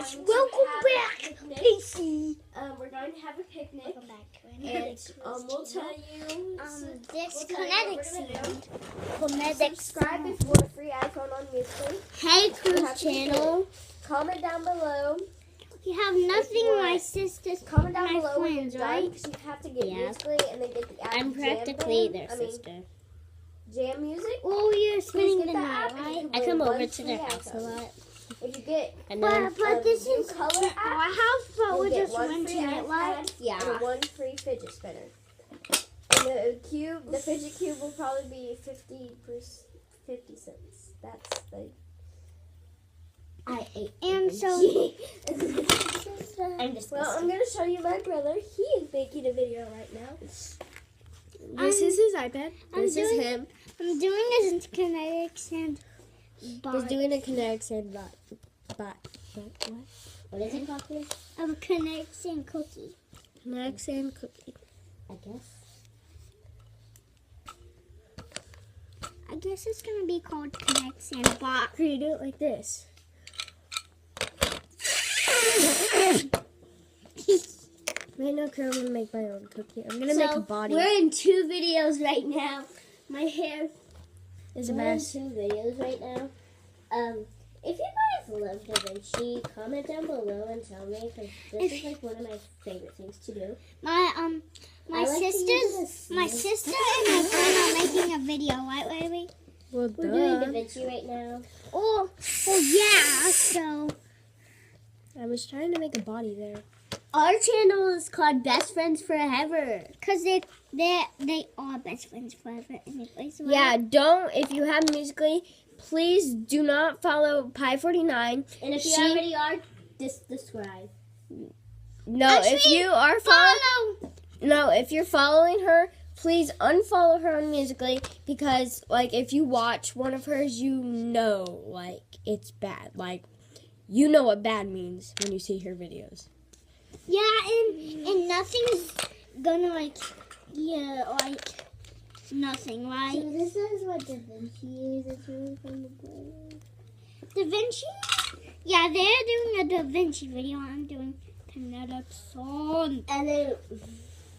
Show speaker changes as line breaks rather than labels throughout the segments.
gosh, welcome back, Casey.
We're going to have a picnic.
Welcome back.
And we'll tell you.
This
we'll
kinetic
sound.
Kinetic
Subscribe if you want a free iPhone on Musical.
Hey, Cruz channel.
Comment down below.
You have nothing, my sisters.
Comment down
my
below when you're
friends,
done,
right?
because you have to get
Yeah.
Musical.ly and then get the app.
I'm practically their sister.
Jam Music.
Oh, you're spending
get
the
the
night,
app and
right?
you
I
can
come
win
over
one
to their
free
house a
iPhone.
lot.
If you get
But this
new
is
color
our
app,
house, but
you'll
we're
get
just
one
renting
free
it, right?
iPad and one free fidget spinner. And the fidget cube will probably be 50 cents. That's the. I ate.
And so,
I'm just. Well, I'm gonna show you my brother. He is making a video right now. This is his iPad. This is him.
I'm doing a kinetic sand.
He's doing a kinetic sand bot. What is it called, please?
A kinetic sand cookie.
Kinetic sand cookie.
I guess it's gonna be called kinetic sand bot.
You do it like this. Right now, I'm gonna make my own cookie. I'm gonna make a body.
We're in 2 videos right now. My hair
is a mess.
We're in 2 videos right now. If you guys love Da Vinci, comment down below and tell me, because this is like one of my favorite things to do. My sister and my friend are making a video, right, baby?
Well,
we're doing Da Vinci right now. Oh yeah. So
I was trying to make a body there.
Our channel is called Best Friends Forever. Because they are best friends forever. Anyways, right?
Yeah, don't, if you have Musical.ly, please do not follow Pie49.
And if you already are, just subscribe.
No,
Actually,
if you are if you're following her, please unfollow her on Musical.ly, because, like, if you watch one of hers, you know, like, it's bad. Like, you know what bad means when you see her videos.
Yeah, and nothing's gonna like nothing, right?
So this is what Da Vinci is. It's really fun to play.
Da Vinci? Yeah, they're doing a Da Vinci video. I'm doing kinetic sand.
And then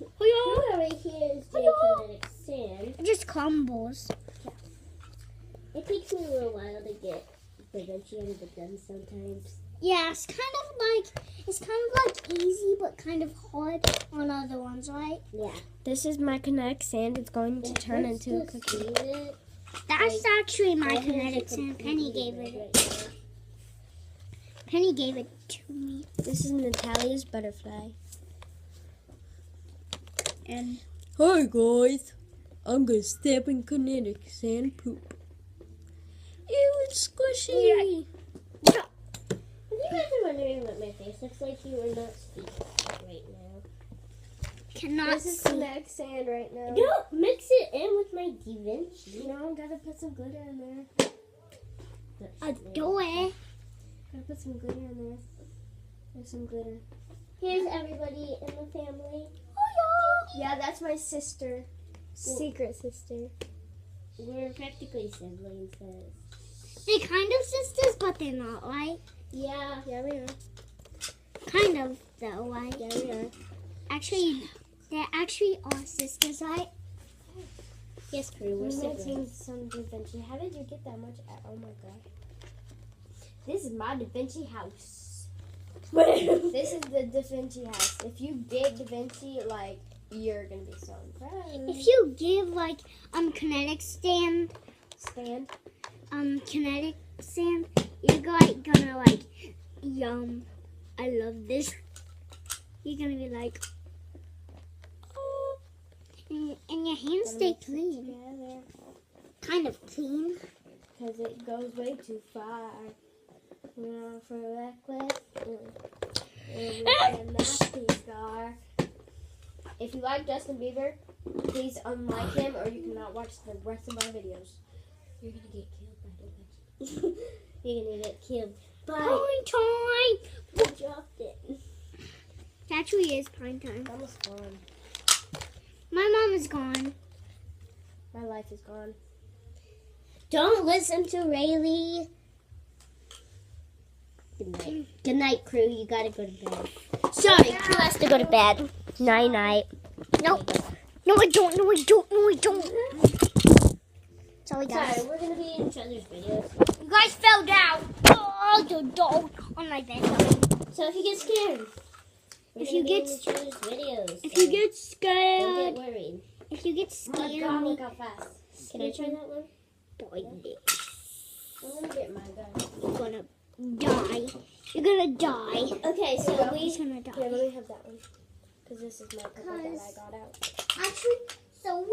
right here is doing kinetic sand. Just combos.
Yeah. It takes me a little while to get Da Vinci under the gun sometimes.
Yeah, it's kind of like easy, but kind of hard on other ones, right?
Yeah. This is my kinetic sand. It's going to turn into a cookie.
That's actually my kinetic sand. Penny gave it. Penny gave it to me.
This is Natalia's butterfly.
And
hi guys, I'm gonna step in kinetic sand poop. Ew, it's squishy.
Yeah.
If you guys are wondering what my face looks like, you are not speaking right now.
Cannot
This is
see.
kinetic sand right now.
Don't mix it in with my Da Vinci.
No, gotta put some glitter in there.
Do it.
Gotta put some glitter in there. There's some glitter.
Here's everybody in the family.
Yeah, that's my sister. Secret sister.
We're practically siblings. They're kind of sisters, but they're not, right?
Yeah, we are.
Kind of, though, right?
Yeah, we are.
Actually, they actually are sisters, right?
Yes, Prue, we're
siblings.
making some Da Vinci. How did you get that much? Oh my god. This is my Da Vinci house. This is the Da Vinci house. If you get Da Vinci, like, you're gonna be so impressed.
If you give, like, kinetic sand, kinetic sand, you're gonna like, yum, I love this. You're gonna be like, oh, and your hands stay clean.
Together.
Kind of clean.
Because it goes way too far. For reckless. And nasty scar. If you like Justin Bieber, please unlike him or you cannot watch the rest of my videos. You're gonna get killed by Da Vinci. You're gonna get killed by
Pine time!
I dropped it.
It actually is pine time.
Mom is gone.
My mom is gone.
My life is gone.
Don't listen to Rayleigh. Good night. Good night, crew. You gotta go to bed. Sorry, crew has to go to bed. Night night.
Nope. No, I don't. No, I don't. No, I don't. Sorry, guys.
Sorry, we're gonna be in each other's videos.
You guys fell down. Oh, the dog on my bed.
So if you get scared,
If you get
in each other's videos.
If you get
don't
scared.
get worried.
If you get
Oh my
scared.
God, look how fast. Can I try that one?
Boy,
I'm gonna get my gun.
you're gonna die. You're gonna die.
Okay, so
He's gonna die.
Here, let me have that one. Because this is my purple that I got out.
Actually, so
So
will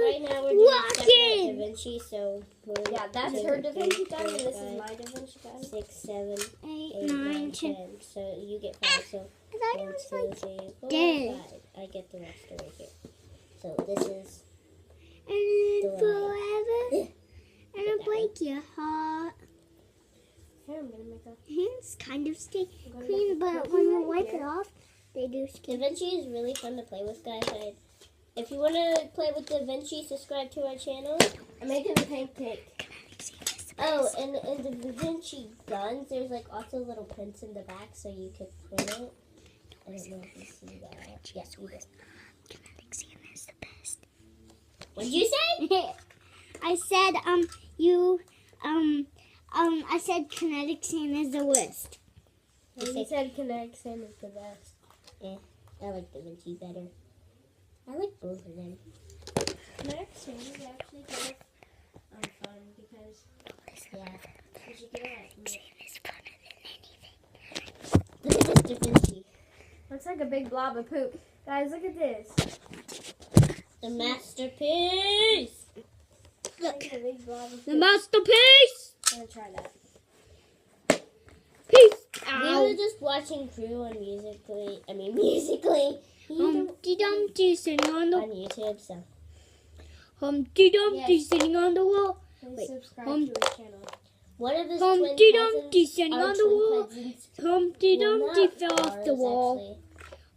right now we're doing
walking.
separate Da Vinci, so
Yeah, that's her Da Vinci gun, and this is my Da Vinci gun.
6, 7,
8,
8,
9,
9,
10.
10. So you get 5. So
I thought
1,
it
2,
was
3, 4,
dead.
5. I get the rest right here. So this is
and
the
forever.
Yeah.
And it'll break your heart.
here. I'm gonna make a.
Hands kind of stay
gonna
clean,
make a
but
cookie
when you
right
wipe
here.
it off, they do
Da
skin.
Vinci is really fun to play with, guys. If you want to play with Da Vinci, subscribe to our channel.
I'm making a pancake.
Oh, and in the Da Vinci guns, there's like also little prints in the back, so you could print it. I don't know if you see that. Yes, you did.
Kinetic sand is the best.
What did you say?
I said, I said kinetic sand is the worst.
You said kinetic sand is the best.
Yeah, I like Da Vinci better. I like both of them.
Kinetic sand is actually kind of fun because
Yeah.
you should get it.
It's funner than anything.
Look at this Da Vinci.
Looks like a big blob of poop. Guys, look at this.
The masterpiece.
Look,
Like a big blob of
the
poop.
masterpiece.
I'm gonna try that.
Peace
We
out.
were just watching Crew on Musically.
Humpty Dumpty sitting on the
On YouTube, so.
Humpty Dumpty
Yes.
sitting on the wall.
Please
Wait,
subscribe
hum-
to his channel.
One of his
Humpty
twin
Dumpty
cousins,
sitting
our
on the
twin
wall.
cousins,
Humpty
well,
Dumpty
not
fell off the
ours,
wall.
actually.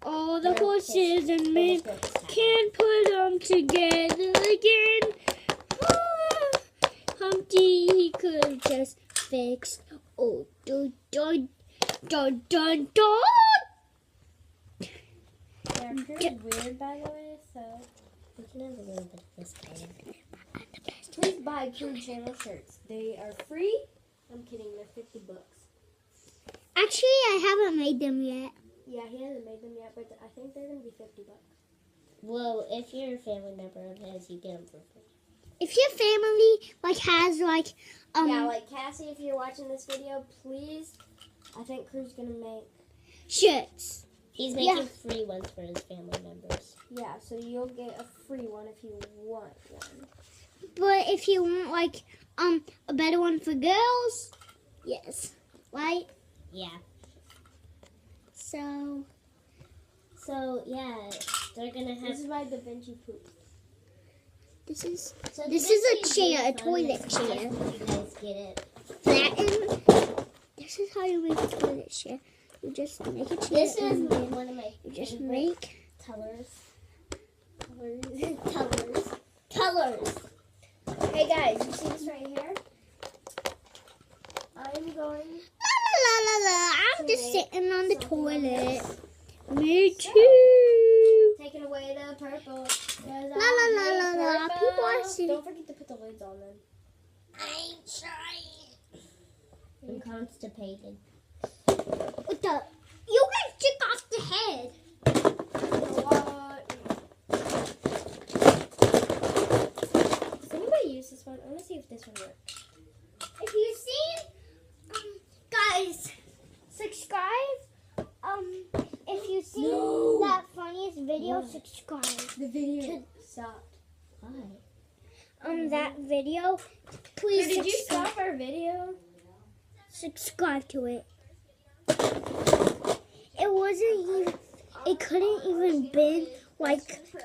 All the
They're
horses and men
They're just happy.
can't put them together again. Ah, Humpty, he could have just fixed. Oh, dun dun dun dun dun.
Yeah, Crew's weird, by the way, so
We can have a little bit of this kind of.
please buy Crew channel shirts. They are free. I'm kidding, they're $50.
Actually, I haven't made them yet.
Yeah, he hasn't made them yet, but I think they're gonna be $50.
Well, if you're a family member of his, you get them for free.
If your family has
Yeah, like Cassie, if you're watching this video, please. I think Crew's gonna make.
shirts.
He's making free ones for his family members.
Yeah, so you'll get a free one if you want one.
But if you want a better one for girls, yes, right?
Yeah.
So
So, yeah, they're gonna have.
This is my Da Vinci poop.
this is
So
this
Da
is a
Vinci
chair, a
really fun.
toilet
It's
chair.
nice when you guys get it.
flattened. This is how you make a toilet chair. You just make a chair
This is
and then
one of my
you just
favorite
make.
colors. Colors.
Hey guys, you see this right here? I'm going.
La la la la. I'm just
make
sitting on the
something like
toilet.
this.
Me too.
Taking away the purple.
La la la la la. People are sitting.
Don't forget to put the lids on them.
I'm trying. I'm constipated.
What the? You guys took off the head.
What? Does anybody use this one? I want to see if this one works.
If you see, guys, subscribe. If you see that funniest video, subscribe.
The video stopped.
Why?
That video, please
Did you
subscribe.
stop our video?
Subscribe to it. It wasn't even. It couldn't even been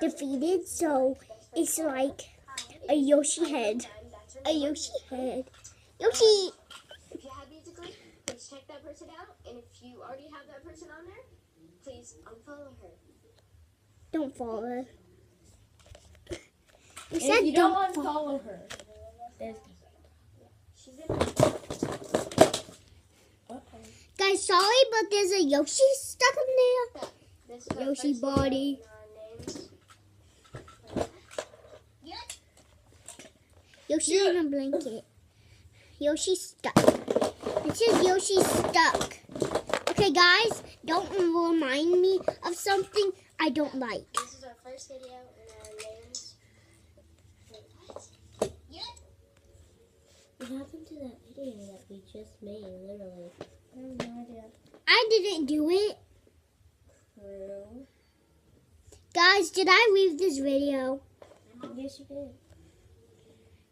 defeated. So it's like a Yoshi head. A Yoshi head. Yoshi.
If you have Musically, please check that person out. And if you already have that person on there, please unfollow her.
Don't follow her. You
And
said
if you don't
follow.
unfollow her, there's
She's in
sorry, but there's a Yoshi stuck in there.
This is our
Yoshi
first
body.
video in our names.
Yoshi in a blanket. Yoshi stuck. It says Yoshi stuck. Okay, guys, don't remind me of something I don't like.
This is our first video in our names.
What happened to that video that we just made, literally? I have no idea.
I didn't do it.
True.
Guys, did I leave this video?
Yes, you did.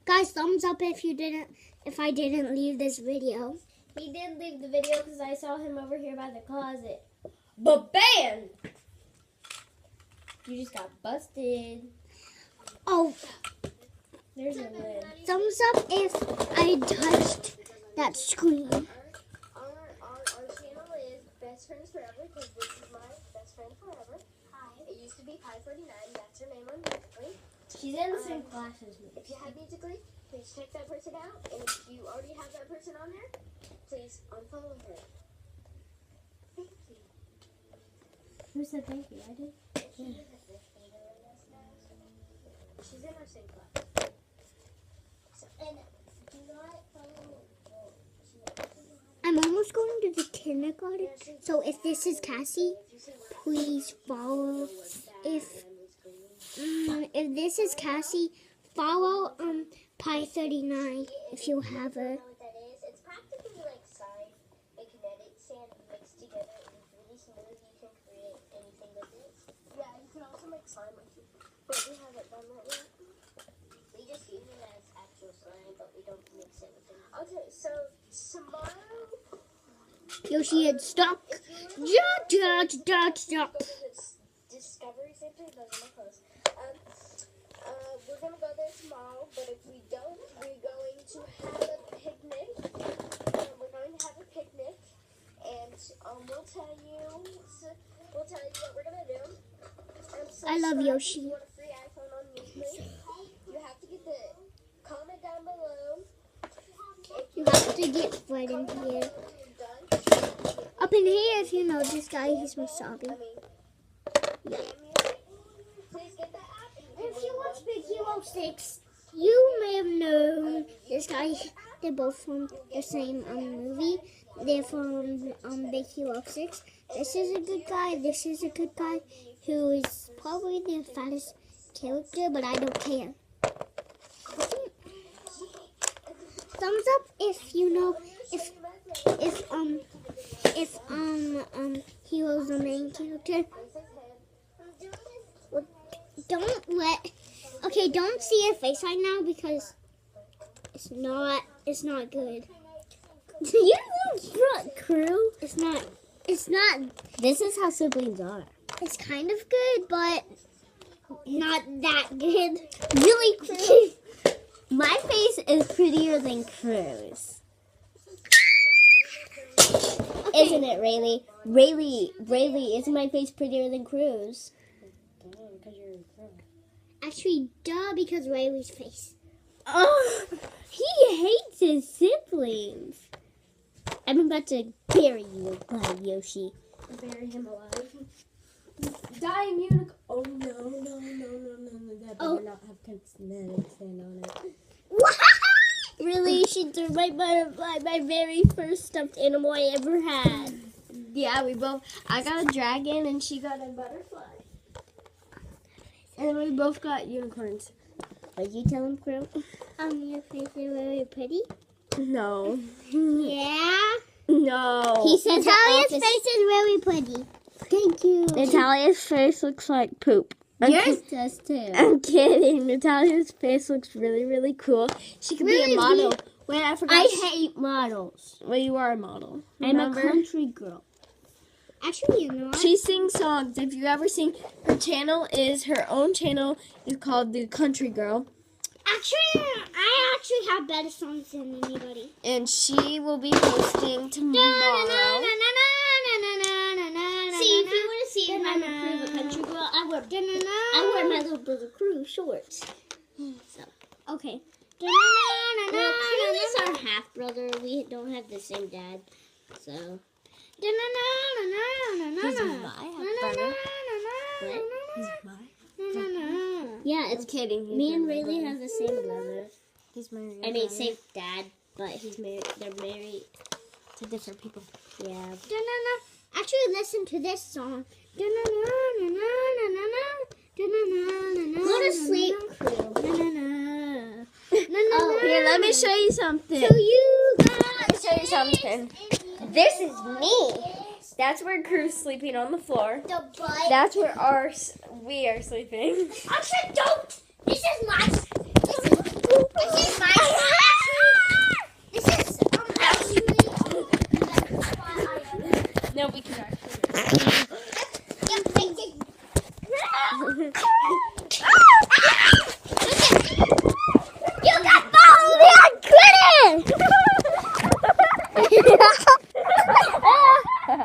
Guys, thumbs up if I didn't leave this video.
He did leave the video because I saw him over here by the closet.
But bam!
You just got busted.
Oh,
There's your lid.
thumbs up if I touched that screen.
Our channel is Best Friends Forever because this is my best friend forever. Hi. It used to be Pi49. That's her name on Musically.
She's in the same class as me.
If you have Musically, please check that person out. And if you already have that person on there, please unfollow her. Thank you.
Who said thank you? I did.
She's in our same class. So, and do not follow.
I'm almost going to the kindergarten. So if this is Cassie, please follow. If this is Cassie, follow Pi39 if you have her.
What that is? It's practically like side and kinetic sand mixed together. It's really smooth. You can create anything with it. Yeah, you can also make slime with it. But we haven't done that yet. We just use it as actual slime, but we don't mix it with it. Okay, so tomorrow.
Yoshi had stuck.
Discovery Center, those are my clothes. We're gonna go there tomorrow, but if we don't, we're going to have a picnic. We're going to have a picnic, and we'll tell you what we're gonna do.
I love Yoshi.
If you want a free iPhone on Musically, you have to get the comment down below.
You have to get right in here. Up in here, if you know this guy, he's Wasabi.
Please get that app.
If you watch Big Hero 6, you may have known this guy. They're both from the same movie. They're from Big Hero 6. This is a good guy. This is a good guy who is probably the fattest character, but I don't care. Thumbs up if you know if Hero's the main character. Don't see your face right now because it's not good.
You little crew.
It's not.
This is how siblings are.
It's kind of good, but not that good.
Really, Crew? My face is prettier than Crew's. Isn't it, Rayleigh? Rayleigh, isn't my face prettier than Crew's?
Because you're a girl.
Actually, duh, because Rayleigh's face.
Oh, he hates his siblings. I'm about to bury you alive, Yoshi.
Bury him alive. Die in unicorn. Oh no. That better not have kinetic sand on it.
Really? She threw my butterfly, my very first stuffed animal I ever had. Yeah, I got a dragon and she got a butterfly. And we both got unicorns. What you tell him, Crew?
Your face is very pretty.
No.
Yeah.
No.
He says Natalia's face is really pretty.
Thank you. Natalia's face looks like poop.
Yours does too.
I'm kidding. Natalia's face looks really, really cool. She could be a model. Wait, I forgot.
I hate models.
Well, you are a model.
Remember?
I'm a country girl.
Actually, you know what?
She sings songs. If you ever seen her channel, is her own channel. Is called The Country Girl.
Actually, I actually have better songs than anybody.
And she will be posting tomorrow.
See, if you want to see if I'm a country girl, I wear my little brother Crew shorts. So, okay. Well, Crew is our half brother. We don't have the same dad. So, Yeah, it's
kidding.
me and Rayleigh have the same brother.
He's my
I mean, same dad, but he's married. They're married
to different people.
Yeah.
Actually, listen to this song.
Go to sleep, crew.
Oh, here, let me show you something.
So you
Let me show you something. This is me. That's where Crew's sleeping on the floor.
the butt.
That's where we are sleeping.
Actually, don't. This is my. This is my. This is actually.
No, we can actually.